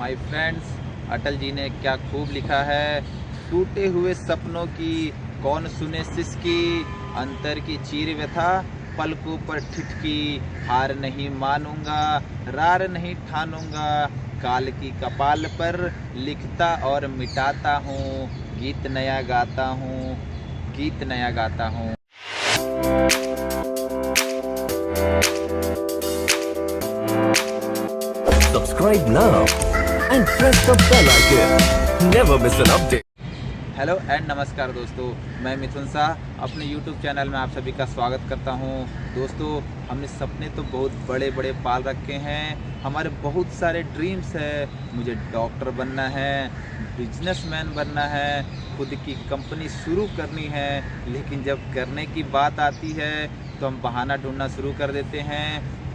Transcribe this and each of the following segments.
My friends, Atal ji ने क्या खूब लिखा है। टूटे हुए सपनों की कौन सुने सिसकी, अंतर की चीर व्यथा पलकों पर ठिठकी। हार नहीं मानूंगा, रार नहीं ठानूंगा, काल की कपाल पर लिखता और मिटाता हूँ। गीत नया गाता हूँ, गीत नया गाता हूँ। Subscribe now and press the bell icon. Never miss an update. Hello and नमस्कार दोस्तों, मैं मिथुन शाह अपने YouTube चैनल में आप सभी का स्वागत करता हूं। दोस्तों, हमने सपने तो बहुत बड़े बड़े पाल रखे हैं, हमारे बहुत सारे ड्रीम्स हैं। मुझे डॉक्टर बनना है, बिजनेसमैन बनना है, खुद की कंपनी शुरू करनी है। लेकिन जब करने की बात आती है तो हम बहाना ढूंढना शुरू कर देते हैं,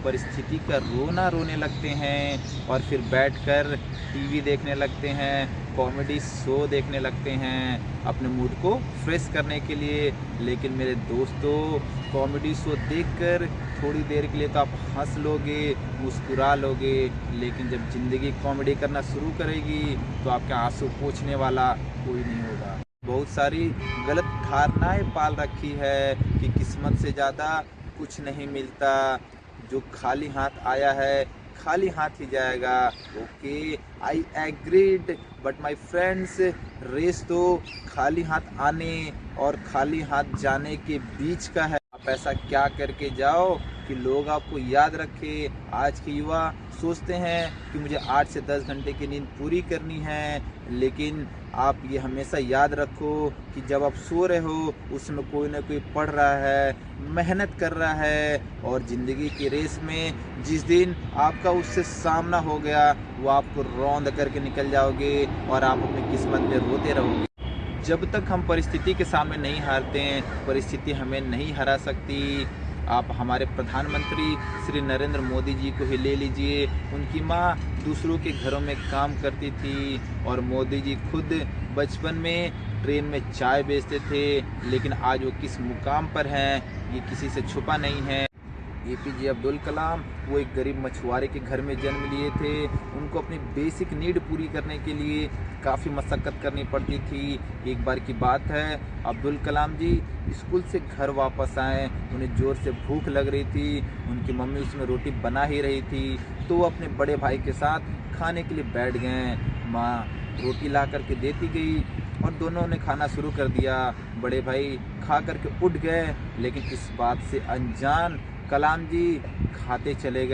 परिस्थिति का रोना रोने लगते हैं और फिर बैठकर टीवी देखने लगते हैं, कॉमेडी शो देखने लगते हैं अपने मूड को फ्रेश करने के लिए। लेकिन मेरे दोस्तों, कॉमेडी शो देखकर थोड़ी देर के लिए तो आप हंस लोगे, मुस्कुरा लोगे, लेकिन जब ज़िंदगी कॉमेडी करना शुरू करेगी तो आपके आंसू पोंछने वाला कोई नहीं होगा। बहुत सारी गलत धारणाएं पाल रखी है कि किस्मत से ज़्यादा कुछ नहीं मिलता, जो खाली हाथ आया है खाली हाथ ही जाएगा। Okay, I agreed, but my friends, race तो खाली हाथ आने और खाली हाथ जाने के बीच का है। आप ऐसा क्या करके जाओ कि लोग आपको याद रखे। आज के युवा सोचते हैं कि मुझे 8 से 10 घंटे की नींद पूरी करनी है, लेकिन आप ये हमेशा याद रखो कि जब आप सो रहे हो उसमें कोई ना कोई पढ़ रहा है, मेहनत कर रहा है, और ज़िंदगी की रेस में जिस दिन आपका उससे सामना हो गया वो आपको रौंद करके निकल जाओगे और आप अपनी किस्मत में रोते रहोगे। जब तक हम परिस्थिति के सामने नहीं हारते हैं, परिस्थिति हमें नहीं हरा सकती। आप हमारे प्रधानमंत्री श्री नरेंद्र मोदी जी को ही ले लीजिए, उनकी माँ दूसरों के घरों में काम करती थी और मोदी जी खुद बचपन में ट्रेन में चाय बेचते थे, लेकिन आज वो किस मुकाम पर हैं ये किसी से छुपा नहीं है। APJ अब्दुल कलाम, वो एक गरीब मछुआरे के घर में जन्म लिए थे। उनको अपनी बेसिक नीड पूरी करने के लिए काफ़ी मशक्क़त करनी पड़ती थी। एक बार की बात है, अब्दुल कलाम जी स्कूल से घर वापस आए, उन्हें ज़ोर से भूख लग रही थी, उनकी मम्मी उसमें रोटी बना ही रही थी, तो वो अपने बड़े भाई के साथ खाने के लिए बैठ गए। माँ रोटी ला करके देती गई और दोनों ने खाना शुरू कर दिया। बड़े भाई खा करके उठ गए, लेकिन इस बात से अनजान कलाम जी खाते चले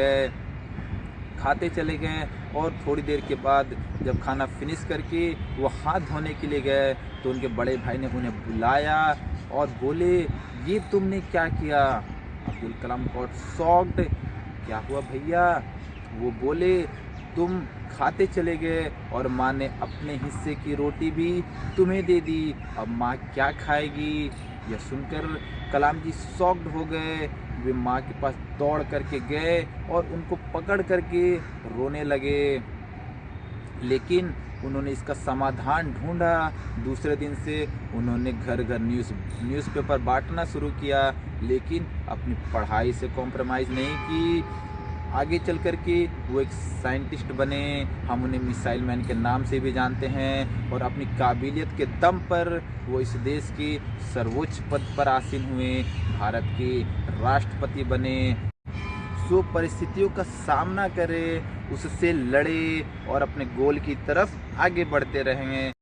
गए और थोड़ी देर के बाद जब खाना फिनिश करके वो हाथ धोने के लिए गए तो उनके बड़े भाई ने उन्हें बुलाया और बोले, ये तुमने क्या किया? अब्दुल कलाम गॉट शॉक्ड, क्या हुआ भैया? वो बोले, तुम खाते चले गए और माँ ने अपने हिस्से की रोटी भी तुम्हें दे दी, अब माँ क्या खाएगी? यह सुनकर कलाम जी शॉक्ड हो गए। वे माँ के पास दौड़ करके गए और उनको पकड़ करके रोने लगे, लेकिन उन्होंने इसका समाधान ढूंढा। दूसरे दिन से उन्होंने घर घर न्यूज़पेपर बांटना शुरू किया, लेकिन अपनी पढ़ाई से कॉम्प्रोमाइज़ नहीं की। आगे चल कर के वो एक साइंटिस्ट बने, हम उन्हें मिसाइल मैन के नाम से भी जानते हैं, और अपनी काबिलियत के दम पर वो इस देश के सर्वोच्च पद पर आसीन हुए, भारत के राष्ट्रपति बने। सो परिस्थितियों का सामना करें, उससे लड़े और अपने गोल की तरफ आगे बढ़ते रहें।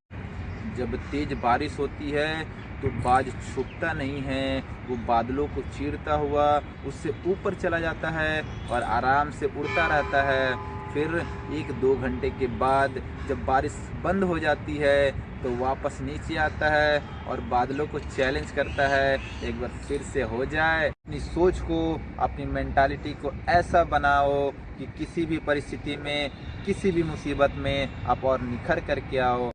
जब तेज बारिश होती है तो बाज छुपता नहीं है, वो बादलों को चीरता हुआ उससे ऊपर चला जाता है और आराम से उड़ता रहता है। फिर 1-2 घंटे के बाद जब बारिश बंद हो जाती है तो वापस नीचे आता है और बादलों को चैलेंज करता है, एक बार फिर से हो जाए। अपनी सोच को, अपनी मेंटालिटी को ऐसा बनाओ कि किसी भी परिस्थिति में, किसी भी मुसीबत में आप और निखर करके आओ।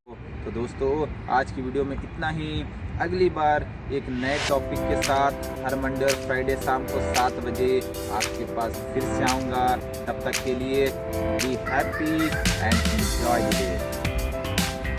तो दोस्तों, आज की वीडियो में इतना ही। अगली बार एक नए टॉपिक के साथ हर मंडे और फ्राइडे शाम को 7 बजे आपके पास फिर से आऊँगा। तब तक के लिए be happy and enjoy the day.